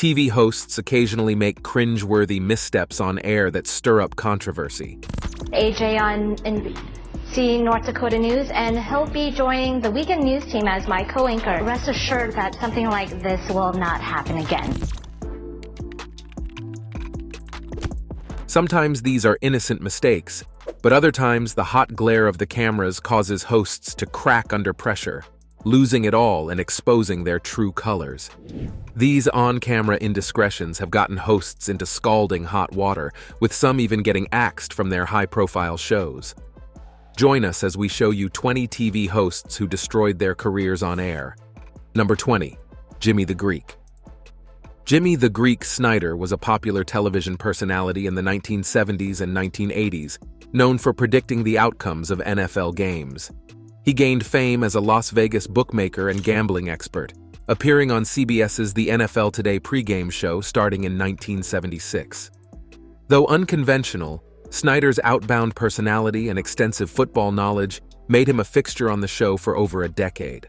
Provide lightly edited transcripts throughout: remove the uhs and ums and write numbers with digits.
TV hosts occasionally make cringe-worthy missteps on air that stir up controversy. AJ on NBC North Dakota News, and he'll be joining the weekend news team as my co-anchor. Rest assured that something like this will not happen again. Sometimes these are innocent mistakes, but other times the hot glare of the cameras causes hosts to crack under pressure, losing it all and exposing their true colors. These on-camera indiscretions have gotten hosts into scalding hot water, with some even getting axed from their high-profile shows. Join us as we show you 20 TV hosts who destroyed their careers on air. Number 20. Jimmy the Greek. Jimmy the Greek Snyder was a popular television personality in the 1970s and 1980s, known for predicting the outcomes of NFL games. He gained fame as a Las Vegas bookmaker and gambling expert, appearing on CBS's The NFL Today pregame show starting in 1976. Though unconventional, Snyder's outbound personality and extensive football knowledge made him a fixture on the show for over a decade.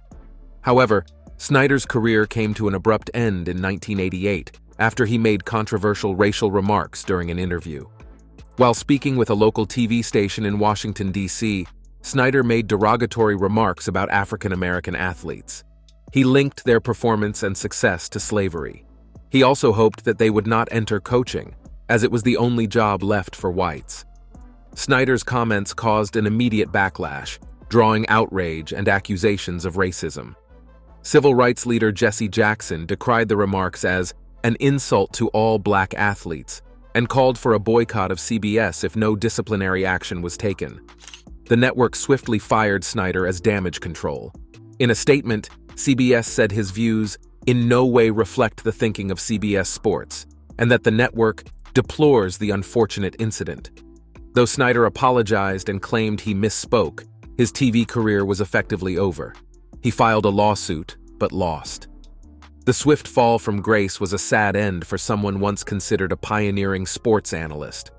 However, Snyder's career came to an abrupt end in 1988 after he made controversial racial remarks during an interview. While speaking with a local TV station in Washington, D.C., Snyder made derogatory remarks about African-American athletes. He linked their performance and success to slavery. He also hoped that they would not enter coaching, as it was the only job left for whites. Snyder's comments caused an immediate backlash, drawing outrage and accusations of racism. Civil rights leader Jesse Jackson decried the remarks as an insult to all black athletes and called for a boycott of CBS if no disciplinary action was taken. The network swiftly fired Snyder as damage control. In a statement, CBS said his views in no way reflect the thinking of CBS Sports, and that the network deplores the unfortunate incident. Though Snyder apologized and claimed he misspoke, his TV career was effectively over. He filed a lawsuit, but lost. The swift fall from grace was a sad end for someone once considered a pioneering sports analyst.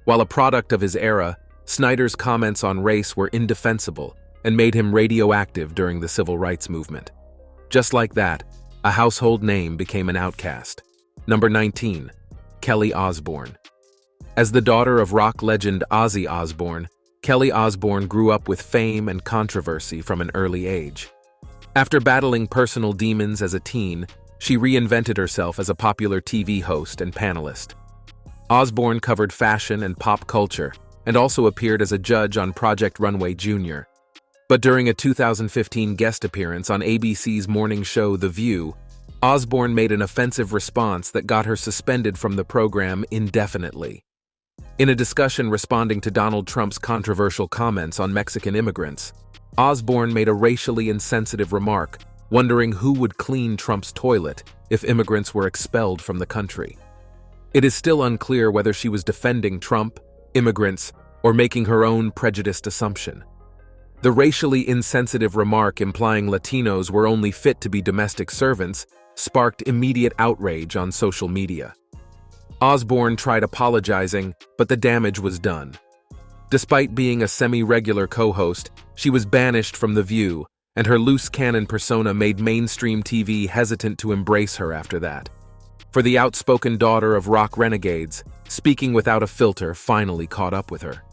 While a product of his era, Snyder's comments on race were indefensible and made him radioactive during the civil rights movement. Just like that, a household name became an outcast. Number 19. Kelly Osborne. As the daughter of rock legend Ozzy Osbourne, Kelly Osborne grew up with fame and controversy from an early age. After battling personal demons as a teen, she reinvented herself as a popular TV host and panelist. Osborne covered fashion and pop culture, and also appeared as a judge on Project Runway Jr. But during a 2015 guest appearance on ABC's morning show The View, Osborne made an offensive response that got her suspended from the program indefinitely. In a discussion responding to Donald Trump's controversial comments on Mexican immigrants, Osborne made a racially insensitive remark, wondering who would clean Trump's toilet if immigrants were expelled from the country. It is still unclear whether she was defending Trump, immigrants, or making her own prejudiced assumption. The racially insensitive remark implying Latinos were only fit to be domestic servants sparked immediate outrage on social media. Osborne tried apologizing, but the damage was done. Despite being a semi-regular co-host, she was banished from The View, and her loose cannon persona made mainstream TV hesitant to embrace her after that. For the outspoken daughter of rock renegades, speaking without a filter finally caught up with her.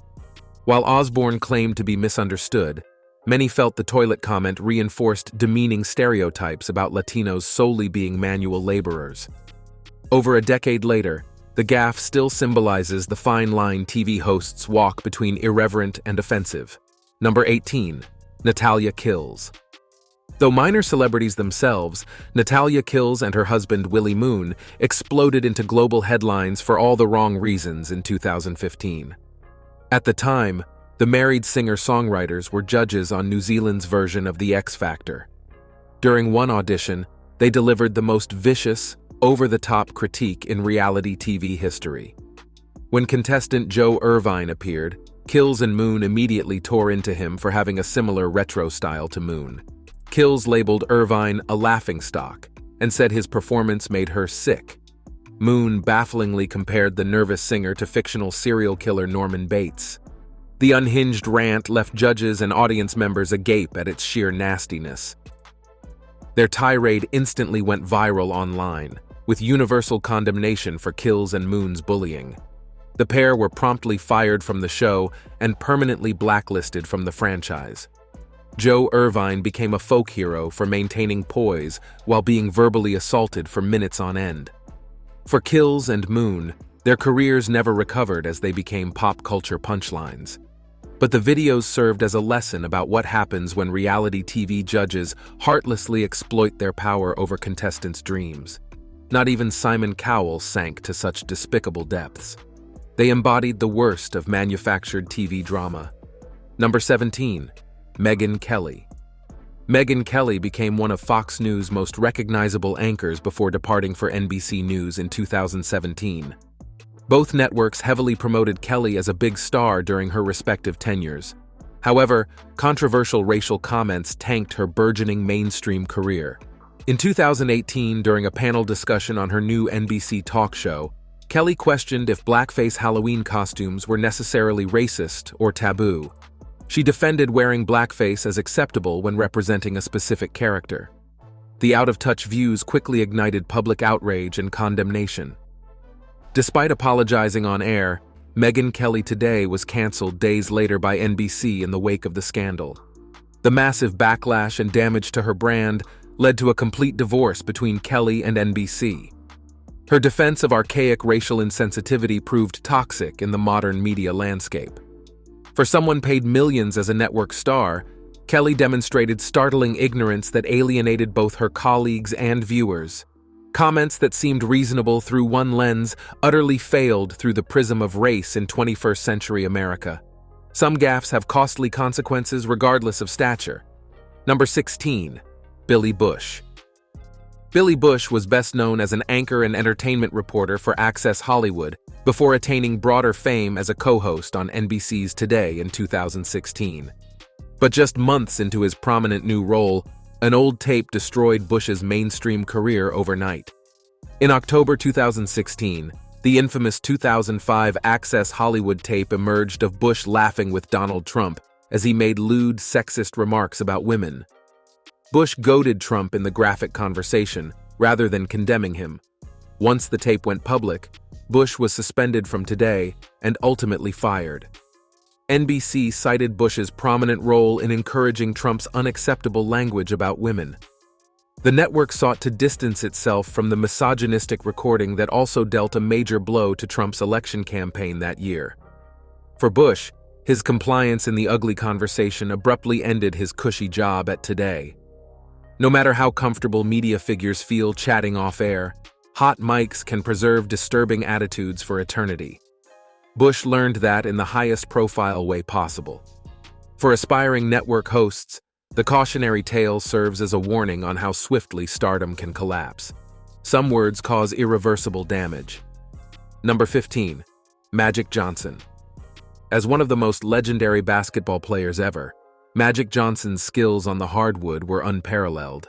While Osborne claimed to be misunderstood, many felt the toilet comment reinforced demeaning stereotypes about Latinos solely being manual laborers. Over a decade later, the gaffe still symbolizes the fine line TV hosts walk between irreverent and offensive. Number 18. Natalia Kills. Though minor celebrities themselves, Natalia Kills and her husband Willie Moon exploded into global headlines for all the wrong reasons in 2015. At the time, the married singer-songwriters were judges on New Zealand's version of The X Factor. During one audition, they delivered the most vicious, over-the-top critique in reality TV history. When contestant Joe Irvine appeared, Kills and Moon immediately tore into him for having a similar retro style to Moon. Kills labeled Irvine a laughingstock and said his performance made her sick. Moon bafflingly compared the nervous singer to fictional serial killer Norman Bates. The unhinged rant left judges and audience members agape at its sheer nastiness. Their tirade instantly went viral online, with universal condemnation for Kills and Moon's bullying. The pair were promptly fired from the show and permanently blacklisted from the franchise. Joe Irvine became a folk hero for maintaining poise while being verbally assaulted for minutes on end. For Kills and Moon, their careers never recovered as they became pop culture punchlines. But the videos served as a lesson about what happens when reality TV judges heartlessly exploit their power over contestants' dreams. Not even Simon Cowell sank to such despicable depths. They embodied the worst of manufactured TV drama. Number 17. Megyn Kelly. Megyn Kelly became one of Fox News' most recognizable anchors before departing for NBC News in 2017. Both networks heavily promoted Kelly as a big star during her respective tenures. However, controversial racial comments tanked her burgeoning mainstream career. In 2018, during a panel discussion on her new NBC talk show, Kelly questioned if blackface Halloween costumes were necessarily racist or taboo. She defended wearing blackface as acceptable when representing a specific character. The out-of-touch views quickly ignited public outrage and condemnation. Despite apologizing on air, Megyn Kelly Today was canceled days later by NBC in the wake of the scandal. The massive backlash and damage to her brand led to a complete divorce between Kelly and NBC. Her defense of archaic racial insensitivity proved toxic in the modern media landscape. For someone paid millions as a network star, Kelly demonstrated startling ignorance that alienated both her colleagues and viewers. Comments that seemed reasonable through one lens utterly failed through the prism of race in 21st century America. Some gaffes have costly consequences regardless of stature. Number 16. Billy Bush. Billy Bush was best known as an anchor and entertainment reporter for Access Hollywood before attaining broader fame as a co-host on NBC's Today in 2016. But just months into his prominent new role, an old tape destroyed Bush's mainstream career overnight. In October 2016, the infamous 2005 Access Hollywood tape emerged of Bush laughing with Donald Trump as he made lewd, sexist remarks about women. Bush goaded Trump in the graphic conversation, rather than condemning him. Once the tape went public, Bush was suspended from Today and ultimately fired. NBC cited Bush's prominent role in encouraging Trump's unacceptable language about women. The network sought to distance itself from the misogynistic recording that also dealt a major blow to Trump's election campaign that year. For Bush, his compliance in the ugly conversation abruptly ended his cushy job at Today. No matter how comfortable media figures feel chatting off-air, hot mics can preserve disturbing attitudes for eternity. Bush learned that in the highest profile way possible. For aspiring network hosts, the cautionary tale serves as a warning on how swiftly stardom can collapse. Some words cause irreversible damage. Number 15. Magic Johnson. As one of the most legendary basketball players ever, Magic Johnson's skills on the hardwood were unparalleled.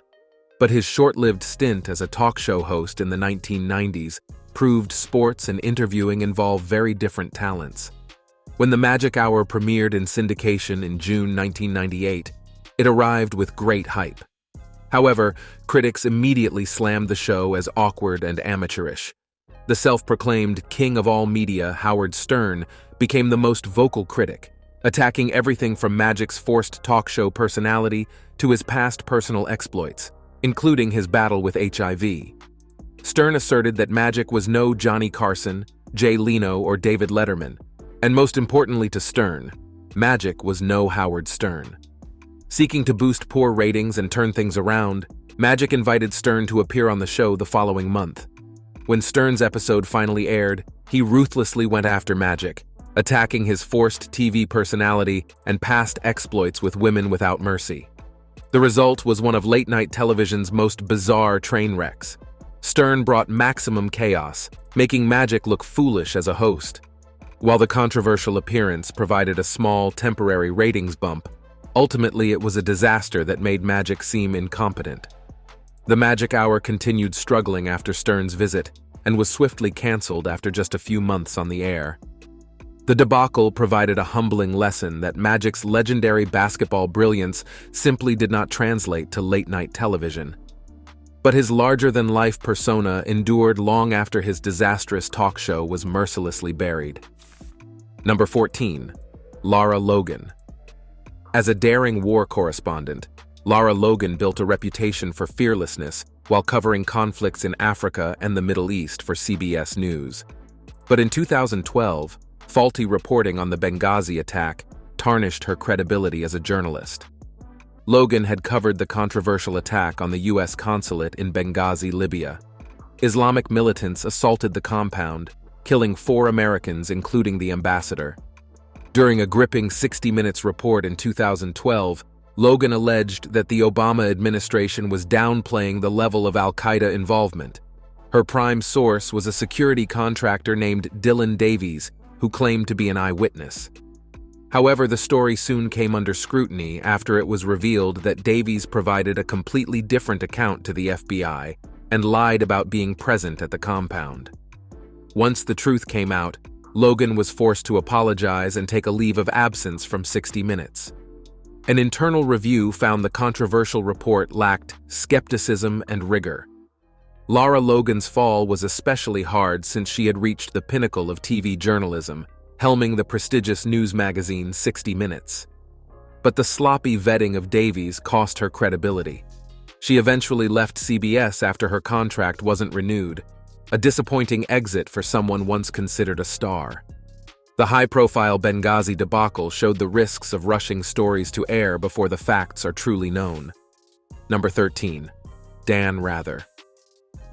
But his short-lived stint as a talk show host in the 1990s proved sports and interviewing involve very different talents. When the Magic Hour premiered in syndication in June 1998, it arrived with great hype. However, critics immediately slammed the show as awkward and amateurish. The self-proclaimed king of all media, Howard Stern, became the most vocal critic, attacking everything from Magic's forced talk show personality to his past personal exploits, including his battle with HIV. Stern asserted that Magic was no Johnny Carson, Jay Leno, or David Letterman, and most importantly to Stern, Magic was no Howard Stern. Seeking to boost poor ratings and turn things around, Magic invited Stern to appear on the show the following month. When Stern's episode finally aired, he ruthlessly went after Magic, attacking his forced TV personality and past exploits with women without mercy. The result was one of late-night television's most bizarre train wrecks. Stern brought maximum chaos, making Magic look foolish as a host. While the controversial appearance provided a small, temporary ratings bump, ultimately it was a disaster that made Magic seem incompetent. The Magic Hour continued struggling after Stern's visit and was swiftly canceled after just a few months on the air. The debacle provided a humbling lesson that Magic's legendary basketball brilliance simply did not translate to late-night television. But his larger-than-life persona endured long after his disastrous talk show was mercilessly buried. Number 14. Lara Logan. As a daring war correspondent, Lara Logan built a reputation for fearlessness while covering conflicts in Africa and the Middle East for CBS News. But in 2012, faulty reporting on the Benghazi attack tarnished her credibility as a journalist. Logan had covered the controversial attack on the U.S. consulate in Benghazi, Libya. Islamic militants assaulted the compound, killing 4 Americans, including the ambassador. During a gripping 60 Minutes report in 2012, Logan alleged that the Obama administration was downplaying the level of al-Qaeda involvement. Her prime source was a security contractor named Dylan Davies, who claimed to be an eyewitness. However, the story soon came under scrutiny after it was revealed that Davies provided a completely different account to the FBI and lied about being present at the compound. Once the truth came out, Logan was forced to apologize and take a leave of absence from 60 Minutes. An internal review found the controversial report lacked skepticism and rigor. Lara Logan's fall was especially hard since she had reached the pinnacle of TV journalism, helming the prestigious news magazine 60 Minutes. But the sloppy vetting of Davies cost her credibility. She eventually left CBS after her contract wasn't renewed, a disappointing exit for someone once considered a star. The high-profile Benghazi debacle showed the risks of rushing stories to air before the facts are truly known. Number 13. Dan Rather.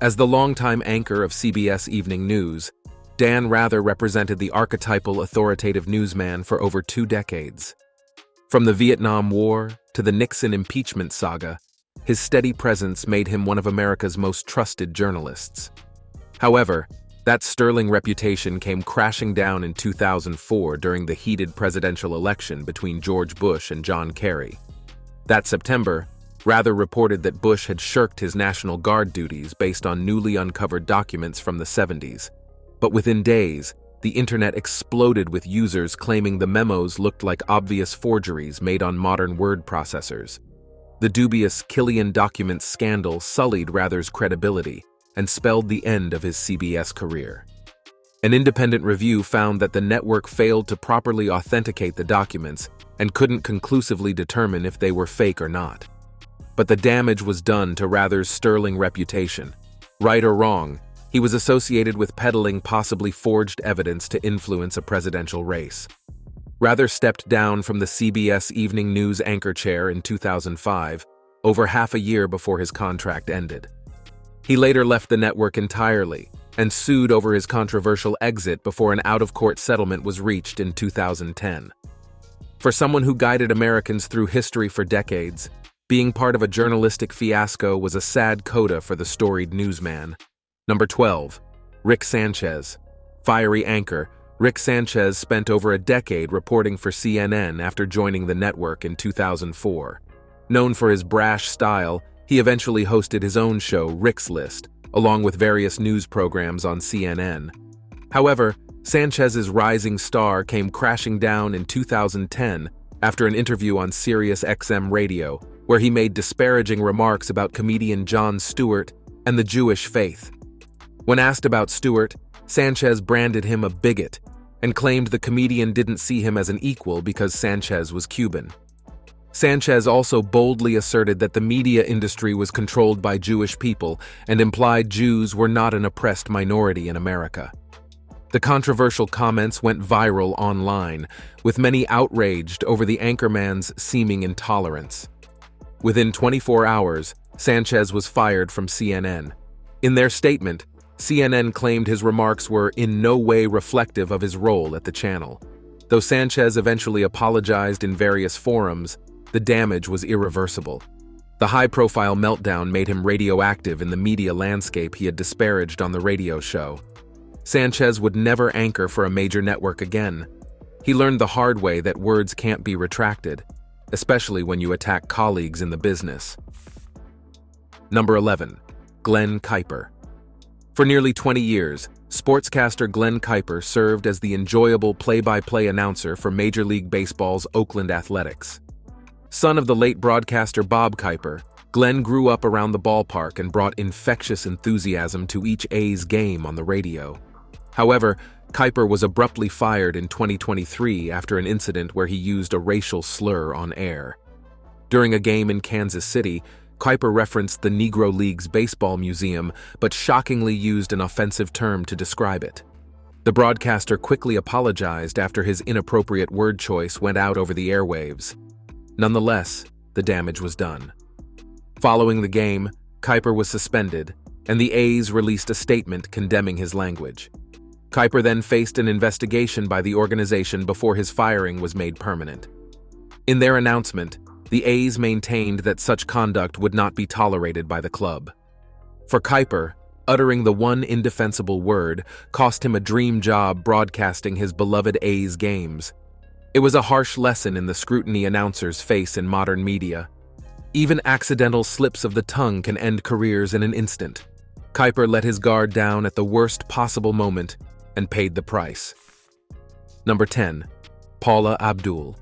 As the longtime anchor of CBS Evening News, Dan Rather represented the archetypal authoritative newsman for over 2 decades. From the Vietnam War to the Nixon impeachment saga, his steady presence made him one of America's most trusted journalists. However, that sterling reputation came crashing down in 2004 during the heated presidential election between George Bush and John Kerry. That September, Rather reported that Bush had shirked his National Guard duties based on newly uncovered documents from the 70s. But within days, the internet exploded with users claiming the memos looked like obvious forgeries made on modern word processors. The dubious Killian documents scandal sullied Rather's credibility and spelled the end of his CBS career. An independent review found that the network failed to properly authenticate the documents and couldn't conclusively determine if they were fake or not. But the damage was done to Rather's sterling reputation. Right or wrong, he was associated with peddling possibly forged evidence to influence a presidential race. Rather stepped down from the CBS Evening News anchor chair in 2005, over half a year before his contract ended. He later left the network entirely and sued over his controversial exit before an out-of-court settlement was reached in 2010. For someone who guided Americans through history for decades, being part of a journalistic fiasco was a sad coda for the storied newsman. Number 12. Rick Sanchez. Fiery anchor, Rick Sanchez spent over a decade reporting for CNN after joining the network in 2004. Known for his brash style, he eventually hosted his own show, Rick's List, along with various news programs on CNN. However, Sanchez's rising star came crashing down in 2010 after an interview on Sirius XM radio, where he made disparaging remarks about comedian Jon Stewart and the Jewish faith. When asked about Stewart, Sanchez branded him a bigot and claimed the comedian didn't see him as an equal because Sanchez was Cuban. Sanchez also boldly asserted that the media industry was controlled by Jewish people and implied Jews were not an oppressed minority in America. The controversial comments went viral online, with many outraged over the anchorman's seeming intolerance. Within 24 hours, Sanchez was fired from CNN. In their statement, CNN claimed his remarks were in no way reflective of his role at the channel. Though Sanchez eventually apologized in various forums, the damage was irreversible. The high-profile meltdown made him radioactive in the media landscape he had disparaged on the radio show. Sanchez would never anchor for a major network again. He learned the hard way that words can't be retracted, especially when you attack colleagues in the business. Number 11. Glenn Kyper. For nearly 20 years, sportscaster Glenn Kyper served as the enjoyable play-by-play announcer for Major League Baseball's Oakland Athletics. Son of the late broadcaster Bob Kyper, Glenn grew up around the ballpark and brought infectious enthusiasm to each A's game on the radio. However, Kyper was abruptly fired in 2023 after an incident where he used a racial slur on air. During a game in Kansas City, Kyper referenced the Negro League's baseball museum, but shockingly used an offensive term to describe it. The broadcaster quickly apologized after his inappropriate word choice went out over the airwaves. Nonetheless, the damage was done. Following the game, Kyper was suspended, and the A's released a statement condemning his language. Kyper then faced an investigation by the organization before his firing was made permanent. In their announcement, the A's maintained that such conduct would not be tolerated by the club. For Kyper, uttering the one indefensible word cost him a dream job broadcasting his beloved A's games. It was a harsh lesson in the scrutiny announcers face in modern media. Even accidental slips of the tongue can end careers in an instant. Kyper let his guard down at the worst possible moment and paid the price. Number 10. Paula Abdul.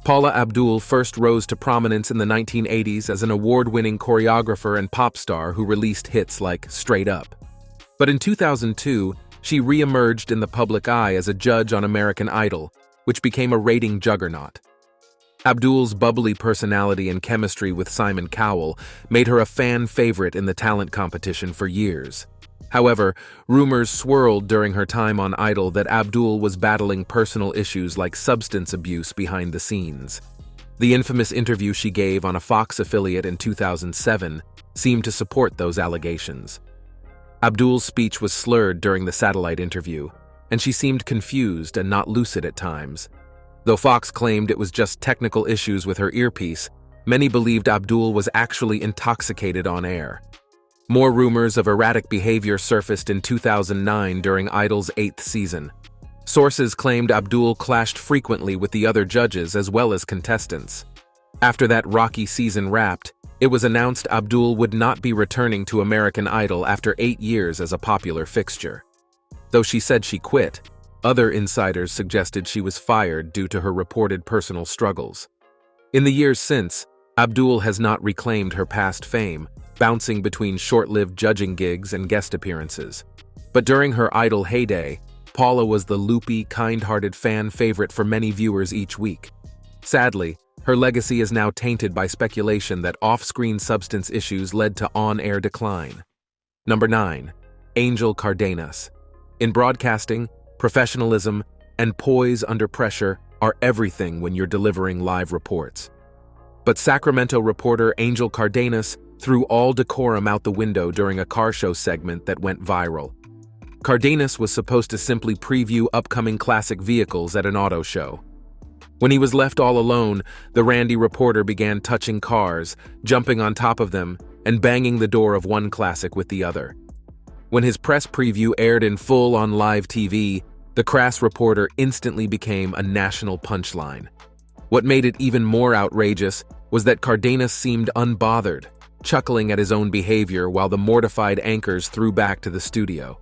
Paula Abdul first rose to prominence in the 1980s as an award-winning choreographer and pop star who released hits like Straight Up. But in 2002, she re-emerged in the public eye as a judge on American Idol, which became a rating juggernaut. Abdul's bubbly personality and chemistry with Simon Cowell made her a fan favorite in the talent competition for years. However, rumors swirled during her time on Idol that Abdul was battling personal issues like substance abuse behind the scenes. The infamous interview she gave on a Fox affiliate in 2007 seemed to support those allegations. Abdul's speech was slurred during the satellite interview, and she seemed confused and not lucid at times. Though Fox claimed it was just technical issues with her earpiece, many believed Abdul was actually intoxicated on air. More rumors of erratic behavior surfaced in 2009 during Idol's 8th season. Sources claimed Abdul clashed frequently with the other judges as well as contestants. After that rocky season wrapped, it was announced Abdul would not be returning to American Idol after 8 years as a popular fixture. Though she said she quit, other insiders suggested she was fired due to her reported personal struggles. In the years since, Abdul has not reclaimed her past fame, bouncing between short-lived judging gigs and guest appearances. But during her Idol heyday, Paula was the loopy, kind-hearted fan favorite for many viewers each week. Sadly, her legacy is now tainted by speculation that off-screen substance issues led to on-air decline. Number 9. Angel Cardenas. In broadcasting, professionalism and poise under pressure are everything when you're delivering live reports. But Sacramento reporter Angel Cardenas threw all decorum out the window during a car show segment that went viral. Cardenas was supposed to simply preview upcoming classic vehicles at an auto show. When he was left all alone, the randy reporter began touching cars, jumping on top of them, and banging the door of one classic with the other. When his press preview aired in full on live TV, the crass reporter instantly became a national punchline. What made it even more outrageous was that Cardenas seemed unbothered, chuckling at his own behavior while the mortified anchors threw back to the studio.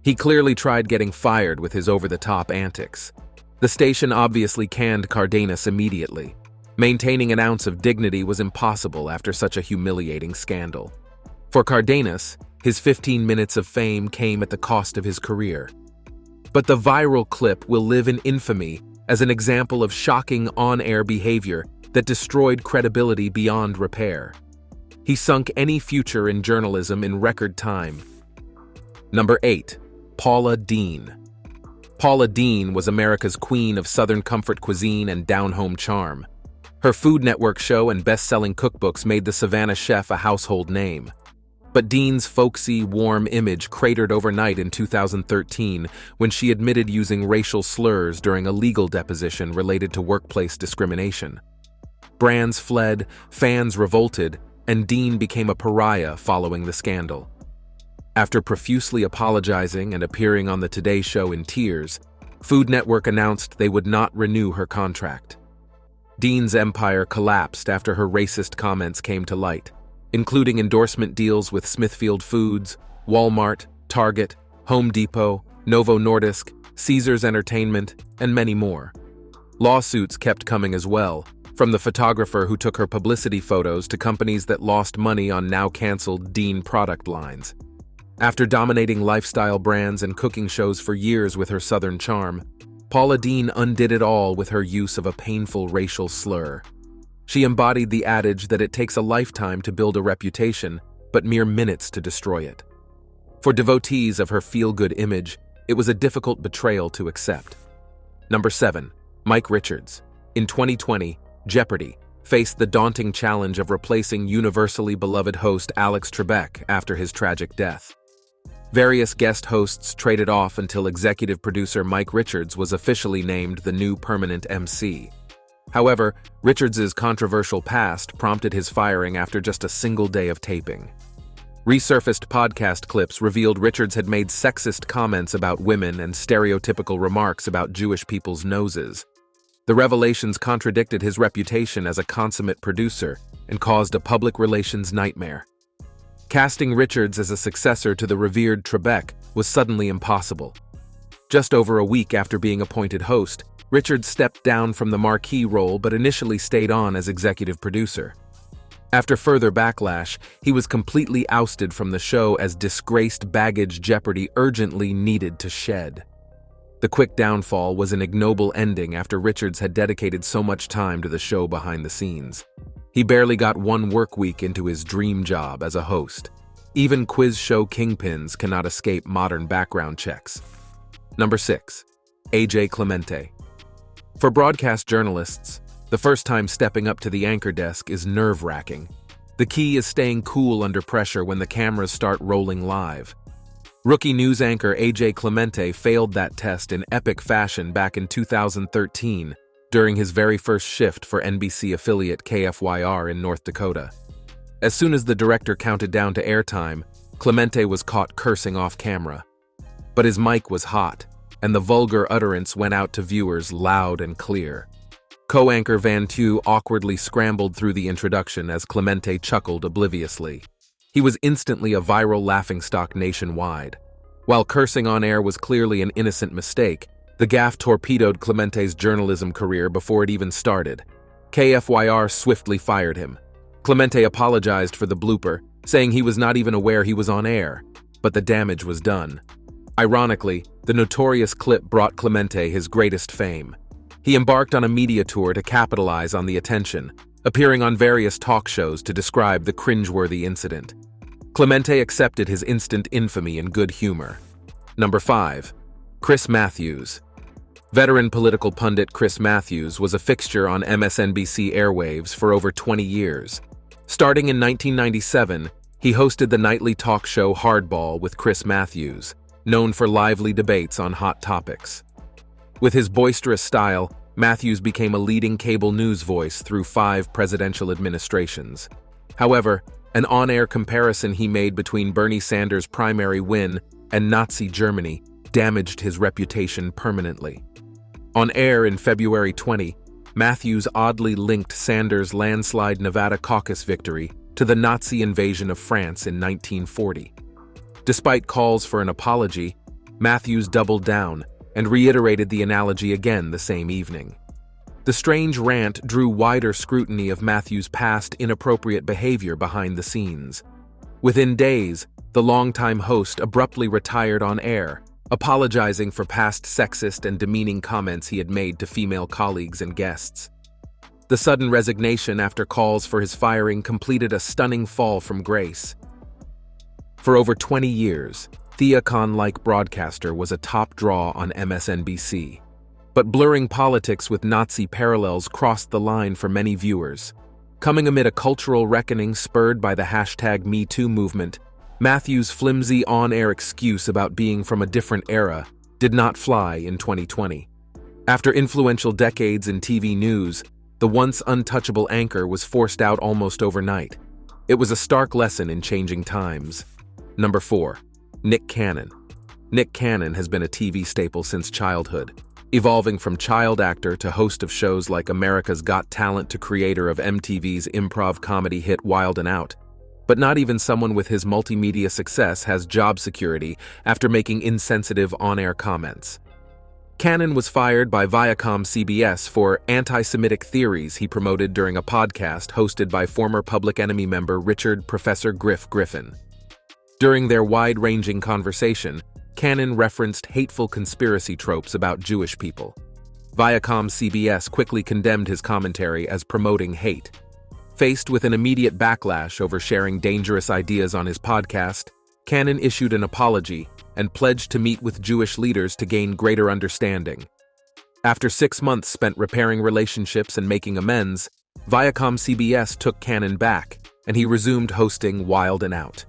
He clearly tried getting fired with his over-the-top antics. The station obviously canned Cardenas immediately. Maintaining an ounce of dignity was impossible after such a humiliating scandal. For Cardenas, his 15 minutes of fame came at the cost of his career. But the viral clip will live in infamy as an example of shocking on-air behavior that destroyed credibility beyond repair. He sunk any future in journalism in record time. Number 8. Paula Dean. Paula Dean was America's queen of Southern comfort cuisine and down-home charm. Her Food Network show and best-selling cookbooks made the Savannah chef a household name. But Dean's folksy, warm image cratered overnight in 2013 when she admitted using racial slurs during a legal deposition related to workplace discrimination. Brands fled, fans revolted, and Dean became a pariah following the scandal. After profusely apologizing and appearing on the Today Show in tears, Food Network announced they would not renew her contract. Dean's empire collapsed after her racist comments came to light, including endorsement deals with Smithfield Foods, Walmart, Target, Home Depot, Novo Nordisk, Caesars Entertainment, and many more. Lawsuits kept coming as well, From the photographer who took her publicity photos to companies that lost money on now-canceled Dean product lines. After dominating lifestyle brands and cooking shows for years with her southern charm, Paula Dean undid it all with her use of a painful racial slur. She embodied the adage that it takes a lifetime to build a reputation, but mere minutes to destroy it. For devotees of her feel-good image, it was a difficult betrayal to accept. Number 7. Mike Richards. In 2020, Jeopardy! Faced the daunting challenge of replacing universally beloved host Alex Trebek after his tragic death. Various guest hosts traded off until executive producer Mike Richards was officially named the new permanent MC. However, Richards' controversial past prompted his firing after just a single day of taping. Resurfaced podcast clips revealed Richards had made sexist comments about women and stereotypical remarks about Jewish people's noses. The revelations contradicted his reputation as a consummate producer and caused a public relations nightmare. Casting Richards as a successor to the revered Trebek was suddenly impossible. Just over a week after being appointed host, Richards stepped down from the marquee role but initially stayed on as executive producer. After further backlash, he was completely ousted from the show as disgraced baggage Jeopardy urgently needed to shed. The quick downfall was an ignoble ending after Richards had dedicated so much time to the show behind the scenes. He barely got one work week into his dream job as a host. Even quiz show kingpins cannot escape modern background checks. Number 6. AJ Clemente. For broadcast journalists, the first time stepping up to the anchor desk is nerve-wracking. The key is staying cool under pressure when the cameras start rolling live. Rookie news anchor AJ Clemente failed that test in epic fashion back in 2013 during his very first shift for NBC affiliate KFYR in North Dakota. As soon as the director counted down to airtime, Clemente was caught cursing off camera. But his mic was hot, and the vulgar utterance went out to viewers loud and clear. Co-anchor Van Tu awkwardly scrambled through the introduction as Clemente chuckled obliviously. He was instantly a viral laughingstock nationwide. While cursing on air was clearly an innocent mistake, the gaffe torpedoed Clemente's journalism career before it even started. KFYR swiftly fired him. Clemente apologized for the blooper, saying he was not even aware he was on air, but the damage was done. Ironically, the notorious clip brought Clemente his greatest fame. He embarked on a media tour to capitalize on the attention, appearing on various talk shows to describe the cringe-worthy incident. Clemente accepted his instant infamy in good humor. Number 5. Chris Matthews. Veteran political pundit Chris Matthews was a fixture on MSNBC airwaves for over 20 years. Starting in 1997, he hosted the nightly talk show Hardball with Chris Matthews, known for lively debates on hot topics. With his boisterous style, Matthews became a leading cable news voice through 5 presidential administrations. However, an on-air comparison he made between Bernie Sanders' primary win and Nazi Germany damaged his reputation permanently. On air in February 20, Matthews oddly linked Sanders' landslide Nevada caucus victory to the Nazi invasion of France in 1940. Despite calls for an apology, Matthews doubled down and reiterated the analogy again the same evening. The strange rant drew wider scrutiny of Matthews' past inappropriate behavior behind the scenes. Within days, the longtime host abruptly retired on air, apologizing for past sexist and demeaning comments he had made to female colleagues and guests. The sudden resignation after calls for his firing completed a stunning fall from grace. For over 20 years, Thea Khan-like broadcaster was a top draw on MSNBC. But blurring politics with Nazi parallels crossed the line for many viewers. Coming amid a cultural reckoning spurred by the #MeToo movement, Matthews' flimsy on-air excuse about being from a different era did not fly in 2020. After influential decades in TV news, the once untouchable anchor was forced out almost overnight. It was a stark lesson in changing times. Number 4. Nick Cannon. Nick Cannon has been a TV staple since childhood, evolving from child actor to host of shows like America's Got Talent to creator of MTV's improv comedy hit Wild 'N Out. But not even someone with his multimedia success has job security after making insensitive on-air comments. Cannon was fired by Viacom CBS for anti-Semitic theories he promoted during a podcast hosted by former Public Enemy member Richard Professor Griffin. During their wide-ranging conversation, Cannon referenced hateful conspiracy tropes about Jewish people. Viacom CBS quickly condemned his commentary as promoting hate. Faced with an immediate backlash over sharing dangerous ideas on his podcast, Cannon issued an apology and pledged to meet with Jewish leaders to gain greater understanding. After 6 months spent repairing relationships and making amends, Viacom CBS took Cannon back, and he resumed hosting Wild 'N Out.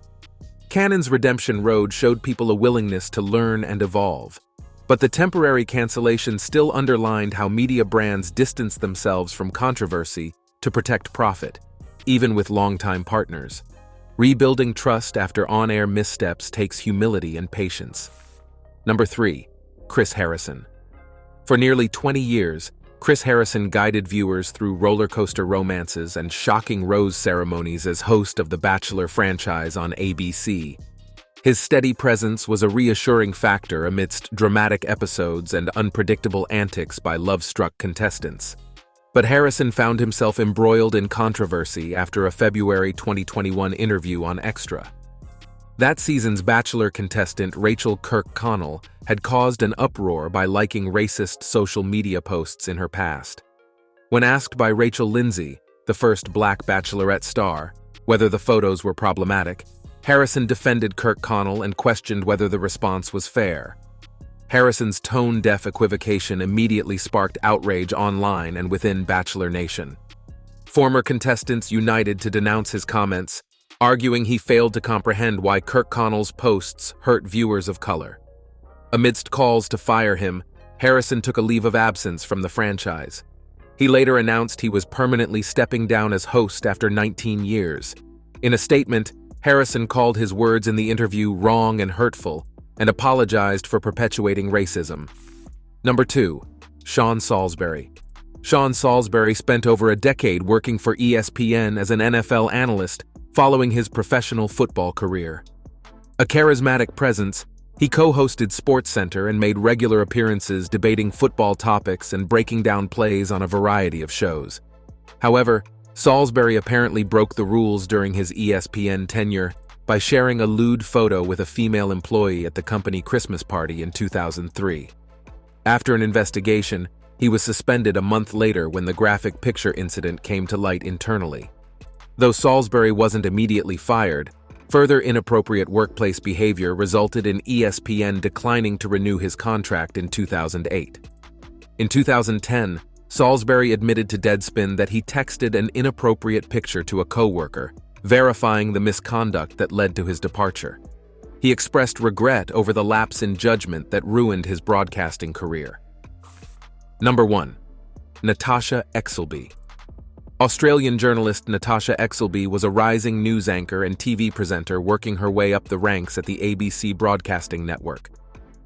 Cannon's redemption road showed people a willingness to learn and evolve, but the temporary cancellation still underlined how media brands distance themselves from controversy to protect profit, even with longtime partners. Rebuilding trust after on-air missteps takes humility and patience. Number 3. Chris Harrison. For nearly 20 years, Chris Harrison guided viewers through roller coaster romances and shocking rose ceremonies as host of the Bachelor franchise on ABC. His steady presence was a reassuring factor amidst dramatic episodes and unpredictable antics by love-struck contestants. But Harrison found himself embroiled in controversy after a February 2021 interview on Extra. That season's Bachelor contestant Rachel Kirkconnell had caused an uproar by liking racist social media posts in her past. When asked by Rachel Lindsay, the first Black Bachelorette star, whether the photos were problematic, Harrison defended Kirkconnell and questioned whether the response was fair. Harrison's tone-deaf equivocation immediately sparked outrage online and within Bachelor Nation. Former contestants united to denounce his comments, arguing he failed to comprehend why Kirkconnell's posts hurt viewers of color. Amidst calls to fire him, Harrison took a leave of absence from the franchise. He later announced he was permanently stepping down as host after 19 years. In a statement, Harrison called his words in the interview wrong and hurtful, and apologized for perpetuating racism. Number 2. Sha Salsbury. Sha Salsbury spent over a decade working for ESPN as an NFL analyst following his professional football career. A charismatic presence, he co-hosted SportsCenter and made regular appearances debating football topics and breaking down plays on a variety of shows. However, Salsbury apparently broke the rules during his ESPN tenure by sharing a lewd photo with a female employee at the company Christmas party in 2003. After an investigation, he was suspended a month later when the graphic picture incident came to light internally. Though Salsbury wasn't immediately fired, further inappropriate workplace behavior resulted in ESPN declining to renew his contract in 2008. In 2010, Salsbury admitted to Deadspin that he texted an inappropriate picture to a coworker, verifying the misconduct that led to his departure. He expressed regret over the lapse in judgment that ruined his broadcasting career. Number 1. Natasha Exelby. Australian journalist Natasha Exelby was a rising news anchor and TV presenter working her way up the ranks at the ABC broadcasting network.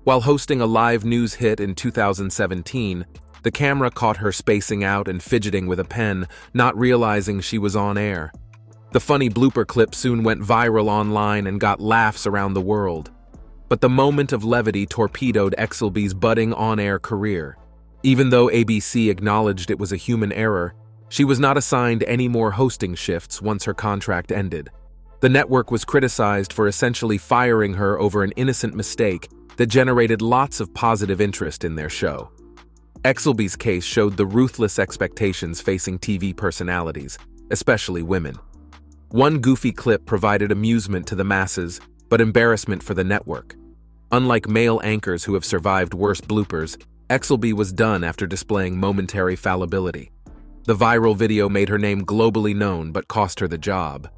While hosting a live news hit in 2017, the camera caught her spacing out and fidgeting with a pen, not realizing she was on air. The funny blooper clip soon went viral online and got laughs around the world. But the moment of levity torpedoed Exelby's budding on-air career. Even though ABC acknowledged it was a human error, she was not assigned any more hosting shifts once her contract ended. The network was criticized for essentially firing her over an innocent mistake that generated lots of positive interest in their show. Exelby's case showed the ruthless expectations facing TV personalities, especially women. One goofy clip provided amusement to the masses, but embarrassment for the network. Unlike male anchors who have survived worse bloopers, Exelby was done after displaying momentary fallibility. The viral video made her name globally known but cost her the job.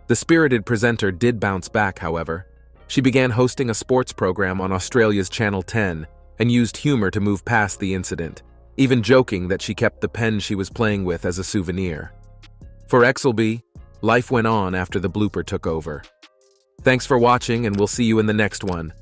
The spirited presenter did bounce back, however. She began hosting a sports program on Australia's Channel 10 and used humor to move past the incident, even joking that she kept the pen she was playing with as a souvenir. For Exelby, life went on after the blooper took over. Thanks for watching, and we'll see you in the next one.